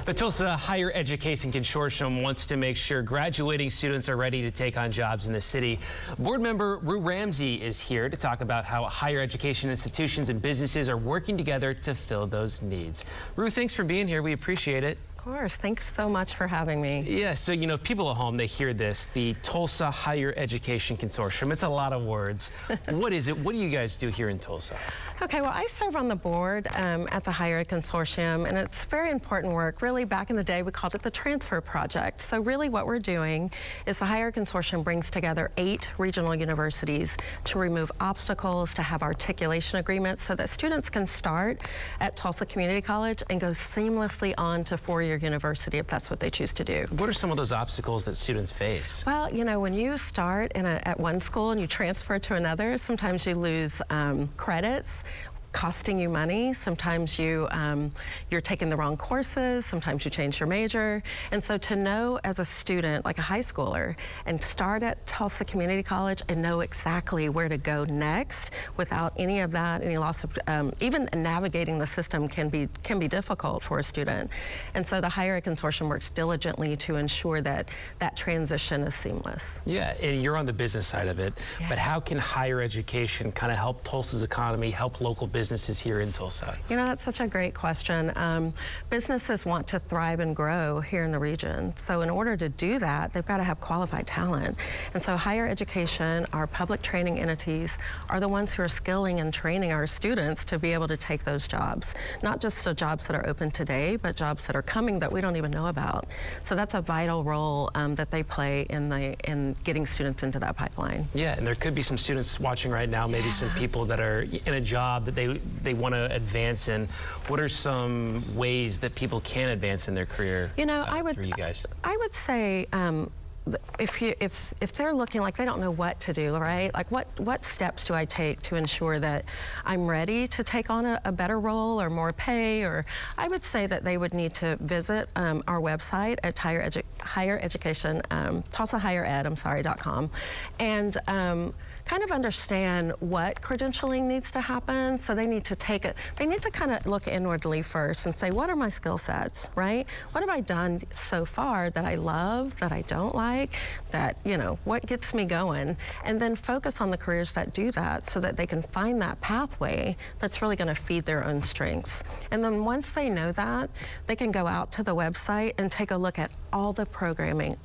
The Tulsa Higher Education Consortium wants to make sure graduating students are ready to take on jobs in the city. Board member Rue Ramsey is here to talk about how higher education institutions and businesses are working together to fill those needs. Rue, thanks for being here. We appreciate it. Of course. Thanks so much for having me. Yeah, so if people at home, they hear this, the Tulsa Higher Education Consortium. It's a lot of words. What is it? What do you guys do here in Tulsa? Okay, well, I serve on the board at the Higher Ed Consortium, and it's very important work. Really, back in the day, we called it the Transfer Project. So really what we're doing is the Higher Ed Consortium brings together 8 regional universities to remove obstacles, to have articulation agreements so that students can start at Tulsa Community College and go seamlessly on to 4-year university if that's what they choose to do. What are some of those obstacles that students face? Well, when you start at one school and you transfer to another, sometimes you lose credits, costing you money. Sometimes you're taking the wrong courses. Sometimes you change your major. And so to know as a student, like a high schooler, and start at Tulsa Community College and know exactly where to go next without any of that, any loss of, even navigating the system can be difficult for a student. And so the Higher Ed Consortium works diligently to ensure that that transition is seamless. Yeah, and you're on the business side of it, Yeah. But how can higher education kind of help Tulsa's economy, help local businesses here in Tulsa? That's such a great question. Businesses want to thrive and grow here in the region. So in order to do that, they've got to have qualified talent. And so higher education, our public training entities, are the ones who are skilling and training our students to be able to take those jobs. Not just the jobs that are open today, but jobs that are coming that we don't even know about. So that's a vital role that they play in getting students into that pipeline. Yeah, and there could be some students watching right now, maybe some people that are in a job that they want to advance in. What are some ways that people can advance in their career through you guys? I would say if they're looking like they don't know what to do, right? Like what steps do I take to ensure that I'm ready to take on a better role or more pay? Or I would say that they would need to visit our website at higher education, TulsaHigherEd.com, and kind of understand what credentialing needs to happen. So they need to kind of look inwardly first and say, what are my skill sets, right? What have I done so far that I love, that I don't like, that, what gets me going? And then focus on the careers that do that so that they can find that pathway that's really gonna feed their own strengths. And then once they know that, they can go out to the website and take a look at all the programming,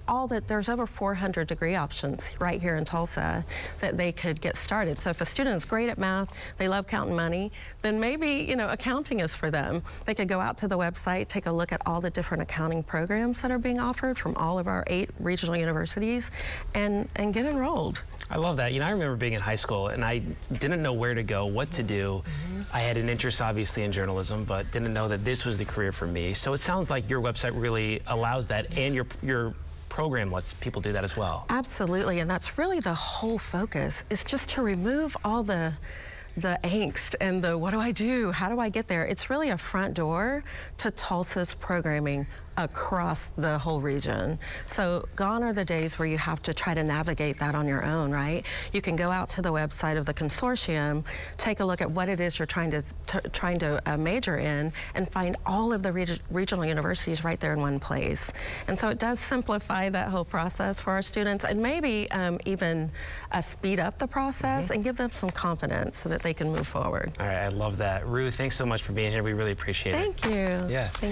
there's over 400 degree options right here in Tulsa that they could get started. So if a student is great at math, they love counting money, then maybe, accounting is for them. They could go out to the website, take a look at all the different accounting programs that are being offered from all of our 8 regional universities and get enrolled. I love that. I remember being in high school and I didn't know where to go, what to do. I had an interest obviously in journalism, but didn't know that this was the career for me. So it sounds like your website really allows that, and your program lets people do that as well. Absolutely, and that's really the whole focus, is just to remove all the angst and the what do I do, how do I get there? It's really a front door to Tulsa's programming across the whole region. So gone are the days where you have to try to navigate that on your own, right? You can go out to the website of the consortium, take a look at what it is you're trying to major in, and find all of the regional universities right there in one place. And so it does simplify that whole process for our students, and maybe even speed up the process and give them some confidence so that they can move forward. All right, I love that. Rue, thanks so much for being here. We really appreciate it. Thank you. Yeah.